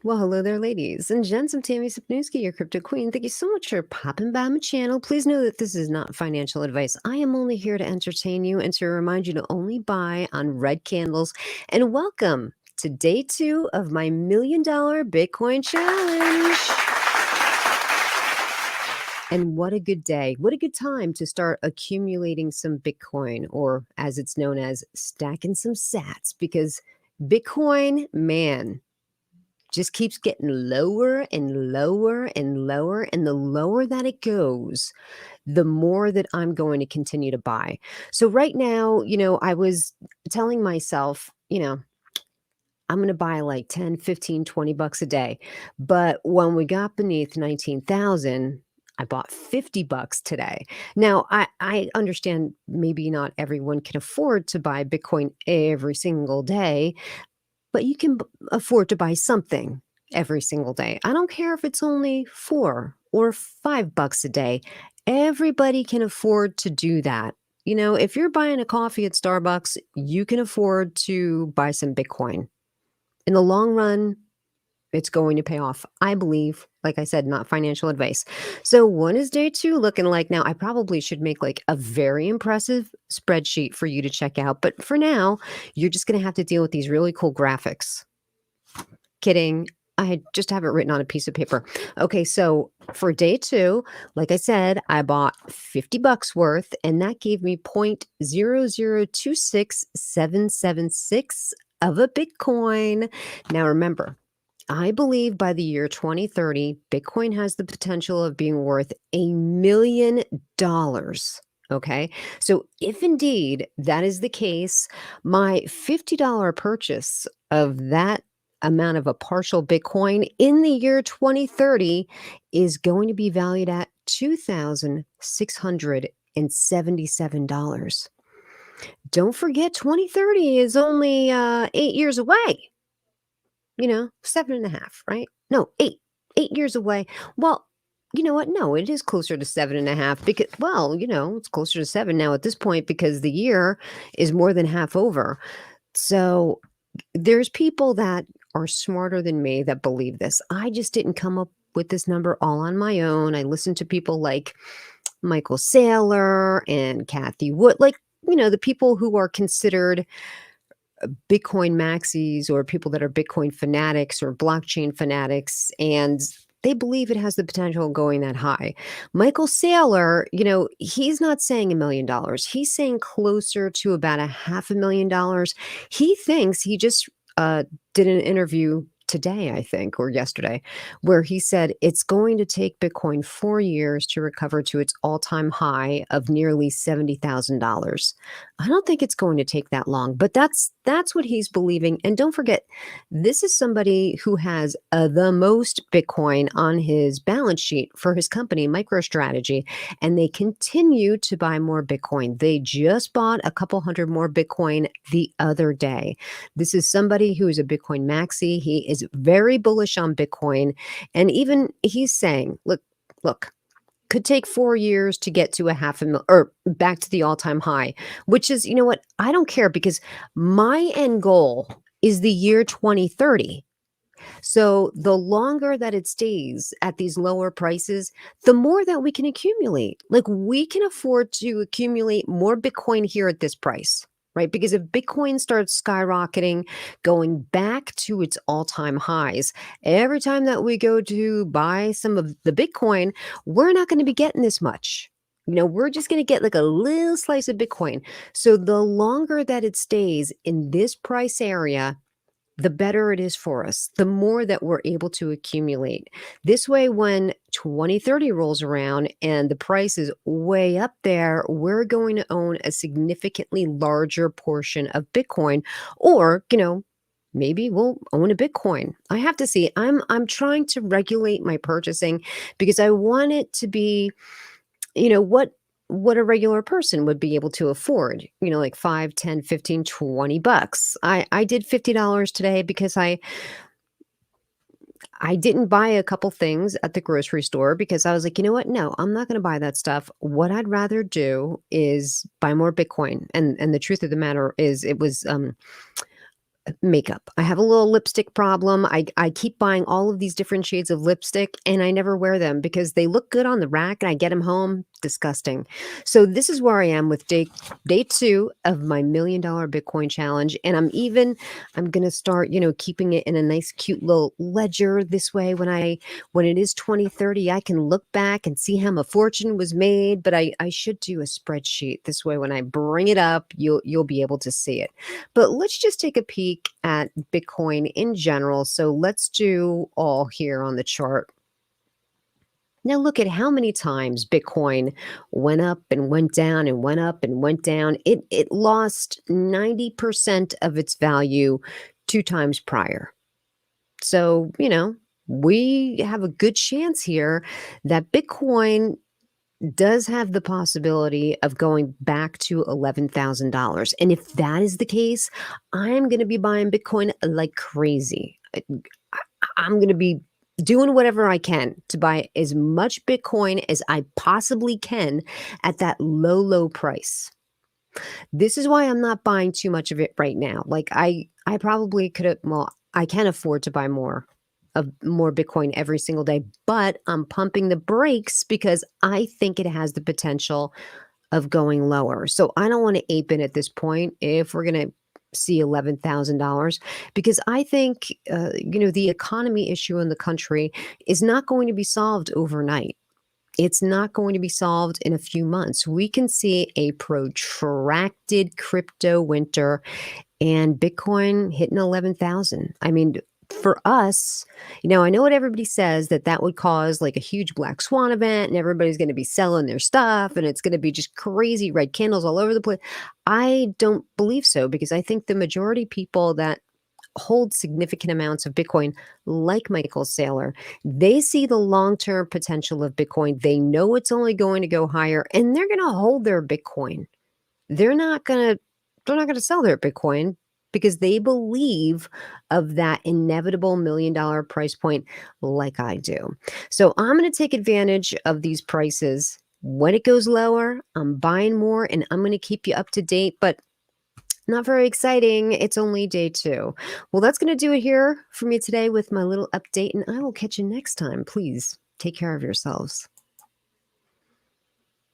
Well, hello there, ladies and gents. I'm Tammy Sapnowski, your crypto queen. Thank you so much for popping by my channel. Please know that this is not financial advice. I am only here to entertain you and to remind you to only buy on red candles. And welcome to day 2 of my $1,000,000 Bitcoin challenge. And what a good day. What a good time to start accumulating some Bitcoin, or as it's known as, stacking some sats, because Bitcoin, man, just keeps getting lower and lower and lower. And the lower that it goes, the more that I'm going to continue to buy. So right now, I was telling myself, I'm going to buy like 10, 15, $20 a day. But when we got beneath 19,000, I bought $50 today. Now, I understand maybe not everyone can afford to buy Bitcoin every single day, but you can afford to buy something every single day. I don't care if it's only 4 or $5 a day. Everybody can afford to do that. If you're buying a coffee at Starbucks, you can afford to buy some Bitcoin. In the long run, it's going to pay off, I believe. Like I said, not financial advice. So what is day 2 looking like now? I probably should make like a very impressive spreadsheet for you to check out. But for now, you're just going to have to deal with these really cool graphics. Kidding. I just have it written on a piece of paper. Okay, so for day 2, like I said, I bought $50 worth, and that gave me 0.0026776 of a Bitcoin. Now remember, I believe by the year 2030, Bitcoin has the potential of being worth $1,000,000. Okay. So if indeed that is the case, my $50 purchase of that amount of a partial Bitcoin in the year 2030 is going to be valued at $2,677. Don't forget, 2030 is only 8 years away. 7.5, right? No, 8 years away. Well, you know what? No, it is closer to 7.5 because, well, it's closer to 7 now at this point because the year is more than half over. So there's people that are smarter than me that believe this. I just didn't come up with this number all on my own. I listened to people like Michael Saylor and Kathy Wood, like, the people who are considered Bitcoin maxis or people that are Bitcoin fanatics or blockchain fanatics, and they believe it has the potential of going that high. Michael Saylor, he's not saying $1,000,000. He's saying closer to about a $500,000. He thinks he just did an interview today, I think, or yesterday, where he said it's going to take Bitcoin 4 years to recover to its all-time high of nearly $70,000. I don't think it's going to take that long, but that's what he's believing. And don't forget, this is somebody who has the most Bitcoin on his balance sheet for his company, MicroStrategy, and they continue to buy more Bitcoin. They just bought a couple hundred more Bitcoin the other day. This is somebody who is a Bitcoin maxi. He is very bullish on Bitcoin, and even he's saying, look, could take 4 years to get to a half a mil or back to the all-time high, which is, you know what? I don't care because my end goal is the year 2030. So the longer that it stays at these lower prices, the more that we can accumulate. Like, we can afford to accumulate more Bitcoin here at this price, right? Because if Bitcoin starts skyrocketing, going back to its all-time highs, every time that we go to buy some of the Bitcoin, we're not going to be getting this much. We're just going to get like a little slice of Bitcoin. So the longer that it stays in this price area, the better it is for us, the more that we're able to accumulate. This way, when 2030 rolls around and the price is way up there, we're going to own a significantly larger portion of Bitcoin, or, maybe we'll own a Bitcoin. I have to see. I'm trying to regulate my purchasing because I want it to be, what a regular person would be able to afford, like 5, 10, 15, $20. I did $50 today because I didn't buy a couple things at the grocery store because I was like, you know what? No, I'm not going to buy that stuff. What I'd rather do is buy more Bitcoin. And the truth of the matter is, it was Makeup. I have a little lipstick problem. I keep buying all of these different shades of lipstick, and I never wear them because they look good on the rack, and I get them home, disgusting. So this is where I am with day 2 of my $1,000,000 Bitcoin challenge, and I'm gonna start, keeping it in a nice cute little ledger. This way, when it is 2030, I can look back and see how my fortune was made, but I should do a spreadsheet. This way, when I bring it up, you'll be able to see it. But let's just take a peek at Bitcoin in general. So let's do all here on the chart. Now look at how many times Bitcoin went up and went down and went up and went down. It lost 90% of its value 2 times prior. So, we have a good chance here that Bitcoin does have the possibility of going back to $11,000. And if that is the case, I'm going to be buying Bitcoin like crazy. I'm going to be doing whatever I can to buy as much Bitcoin as I possibly can at that low, low price. This is why I'm not buying too much of it right now. Like I probably could have, well, I can afford to buy more Bitcoin every single day, but I'm pumping the brakes because I think it has the potential of going lower. So I don't want to ape in at this point if we're going to see $11,000 because I think the economy issue in the country is not going to be solved overnight. It's not going to be solved in a few months. We can see a protracted crypto winter and Bitcoin hitting 11,000. I mean, for us, I know what everybody says that would cause like a huge black swan event and everybody's going to be selling their stuff and it's going to be just crazy red candles all over the place. I don't believe so because I think the majority of people that hold significant amounts of Bitcoin, like Michael Saylor, they see the long-term potential of Bitcoin. They know it's only going to go higher and they're going to hold their Bitcoin. They're not gonna they're not gonna sell their Bitcoin because they believe of that inevitable $1,000,000 price point like I do. So I'm gonna take advantage of these prices. When it goes lower, I'm buying more and I'm gonna keep you up to date, but not very exciting. It's only day 2. Well, that's gonna do it here for me today with my little update, and I will catch you next time. Please take care of yourselves.